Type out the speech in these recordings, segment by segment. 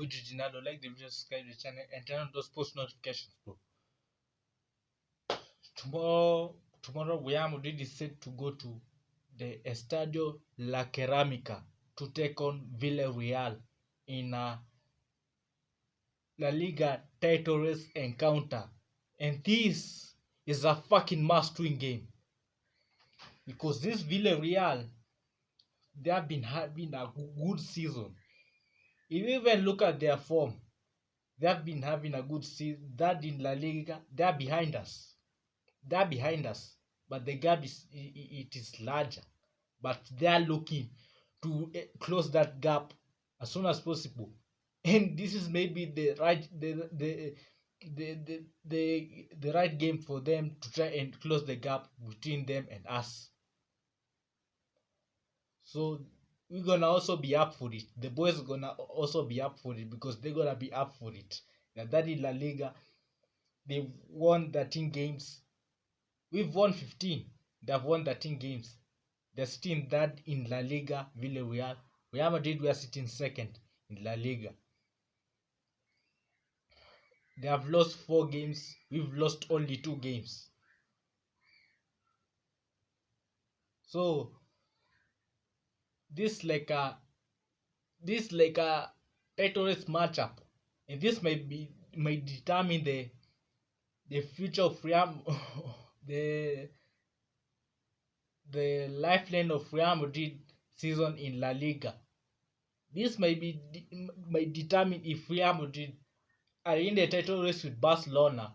Ujijinado, like the video, subscribe to the channel, and turn on those post notifications, bro. Tomorrow, Real Madrid is set to go to the Estadio La Ceramica to take on Villarreal in a La Liga title race encounter, and this is a fucking must-win game because this Villarreal, they have been having a good season. If you even look at their form, they have been having a good season. That in La Liga, they are behind us. They are behind us, but the gap is larger. But they are looking to close that gap as soon as possible. And this is maybe the right game for them to try and close the gap between them and us. So we're gonna also be up for it. The boys are gonna also be up for it because they're gonna be up for it. That in La Liga, they've won 13 games. We've won 15. They've won 13 games. They're sitting third in La Liga. Villarreal, Real Madrid, we are sitting second in La Liga. They have lost 4 games. We've lost only 2 games. So this like a title race matchup, and this might determine the future of Real the lifeline of Real Madrid season in La Liga. This might determine if Real Madrid are in the title race with Barcelona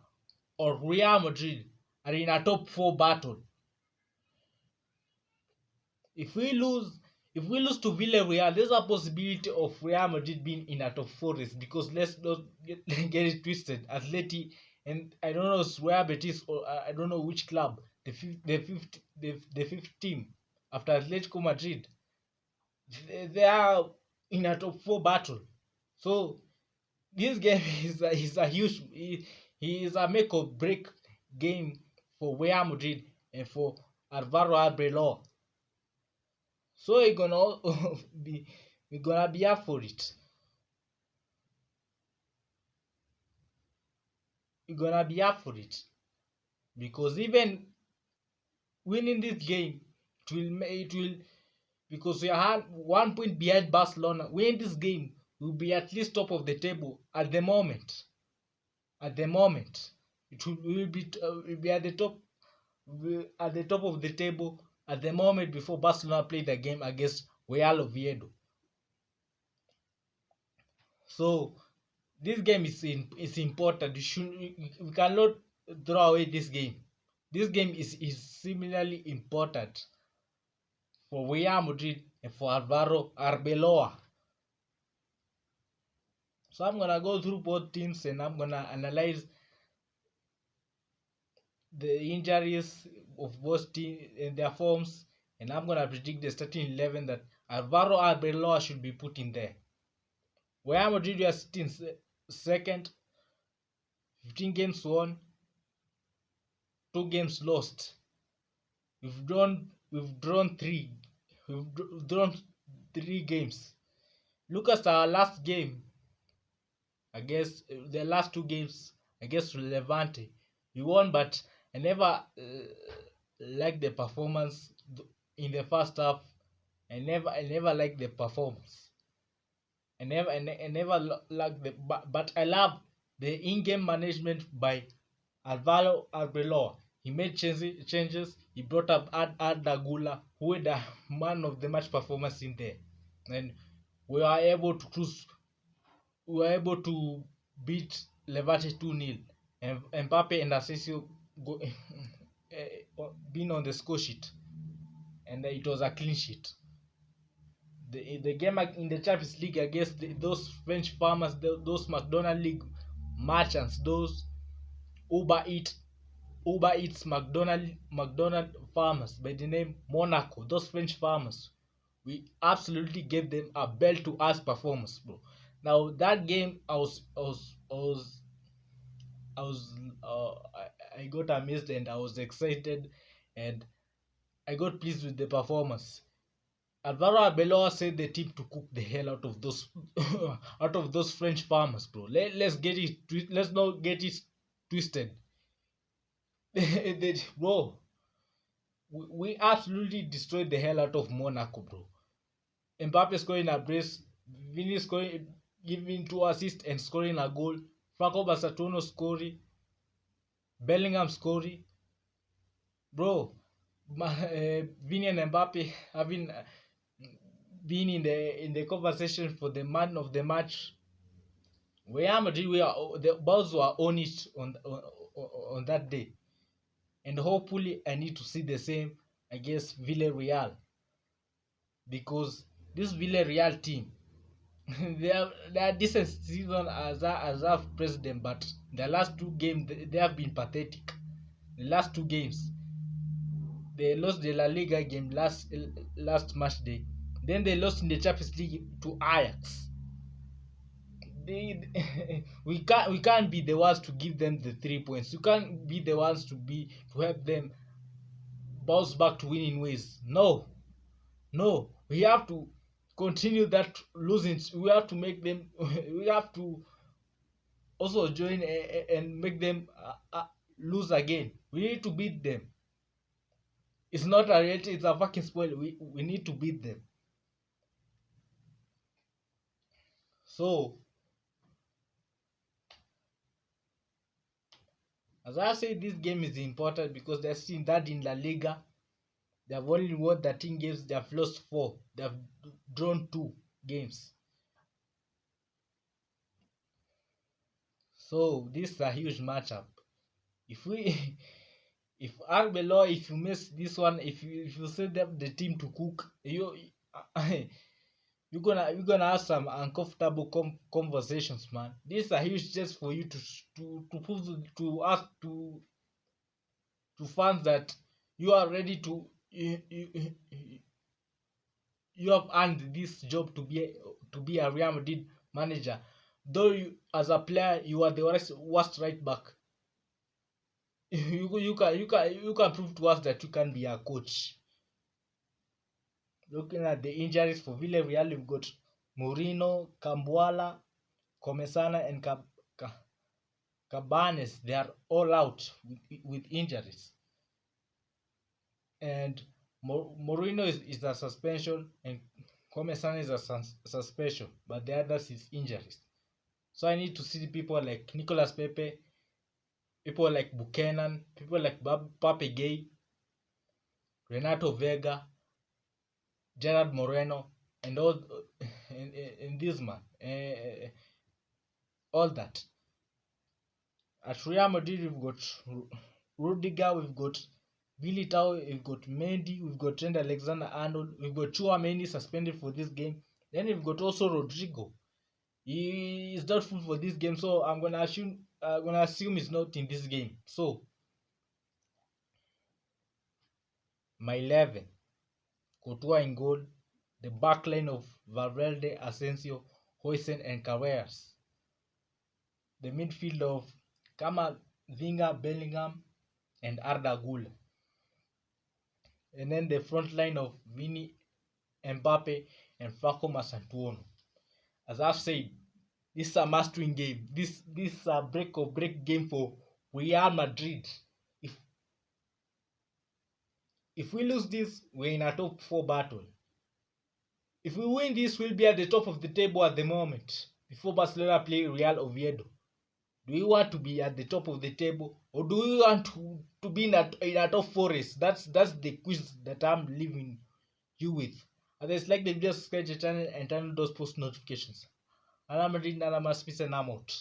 or Real Madrid are in a top 4 battle. If we lose to Villarreal, there's a possibility of Real Madrid being in a top 4 race, because let's not get it twisted. Atleti, and I don't know Real Betis, or I don't know which club, the fifth team after Atletico Madrid, they are in a top 4 battle. So this game is a huge, he is a make or break game for Real Madrid and for Arbeloa. So we're gonna be up for it. We're gonna be up for it because even winning this game, it will because we are 1 point behind Barcelona. Winning this game will be at least top of the table at the moment. At the moment, it will be at the top of the table at the moment before Barcelona play the game against Real Oviedo. So this game is important. We cannot throw away this game. This game is similarly important for Real Madrid and for Arbeloa. So I'm gonna go through both teams and I'm gonna analyze the injuries of both teams and their forms, and I'm gonna predict the starting 11 that Arbeloa should be put in there. Real Madrid are sitting second, 15 games won, 2 games lost. We've drawn 3. We've drawn 3 games. Look at our last game against the last 2 games against Levante. We won, but I never liked the performance in the first half. I never liked the performance. I never liked the but I love the in-game management by Arbeloa. He made changes. He brought up Ardagula, who had a man of the match performance in there, and we were able to cruise. We were able to beat Levante 2-0, and Mbappé and Asensio being on the score sheet, and it was a clean sheet. The game in the Champions League against those French farmers, those McDonald League merchants, those Uber Eats McDonald farmers by the name Monaco, those French farmers, we absolutely gave them a belt to ass performance, bro. Now that game, I got amazed and I was excited and I got pleased with the performance. Alvaro Arbeloa said the team to cook the hell out of those out of those French farmers, bro. Let's not get it twisted. Bro, we absolutely destroyed the hell out of Monaco, bro. Mbappé scoring a brace, Vinicius scoring, giving 2 assists and scoring a goal. Franco Basatono scoring, Bellingham scoring, bro. Vini and Mbappe having been in the conversation for the man of the match. Real Madrid, the balls were on it on that day, and hopefully I need to see the same against Villarreal, because this Villarreal team, they are decent season as I've praised them, but the last 2 games they have been pathetic. The last 2 games, they lost the La Liga game last match day, then they lost in the Champions League to Ajax. We can't be the ones to give them the 3 points. You can't be the ones to help them bounce back to winning ways. No, we have to continue that losing. We have to make them. We have to also join and make them lose again. We need to beat them. It's not a reality. It's a fucking spoil. We need to beat them. So, as I say, this game is important because they're seeing that in La Liga. They have only won 13 games. They have lost 4. They have drawn 2 games. So this is a huge matchup. If we, if Arbeloa, if you miss this one, if you set up the team to cook, you're gonna have some uncomfortable conversations, man. This is a huge test for you to prove to us to fans that you are ready to you have earned this job to be a Real Madrid manager. Though as a player you are the worst right back, you can prove to us that you can be a coach. Looking at the injuries for Villarreal, we've got Mourinho, Cambuala, Comesana, and Cabanes. They are all out with injuries. And Mourinho is a suspension, and Comesana is a suspension, but the others is injuries. So I need to see people like Nicolas Pepe, people like Buchanan, people like Pape Gay, Renato Vega, Gerard Moreno, and all and this man, all that. At Real Madrid, we've got Rudiger, we've got Militao, we've got Mendy, we've got Trent Alexander-Arnold, we've got Chouameni suspended for this game. Then we've got also Rodrigo. He is doubtful for this game, so I'm gonna assume he's not in this game. So my 11, Courtois in goal, the backline of Valverde, Asensio, Hoysen, and Carreras. The midfield of Kamavinga, Bellingham, and Arda Güler. And then the front line of Vini, Mbappe, and Franco Masantuono. As I've said, this is a must-win game. This is a break-or-break game for Real Madrid. If we lose this, we're in a top 4 battle. If we win this, we'll be at the top of the table at the moment. Before Barcelona play Real Oviedo. Do you want to be at the top of the table, or do you want to be in a top 4 race? That's the quiz that I'm leaving you with. Others, like the video, subscribe to the channel and turn on those post notifications. I'm Madrid, and I'm out.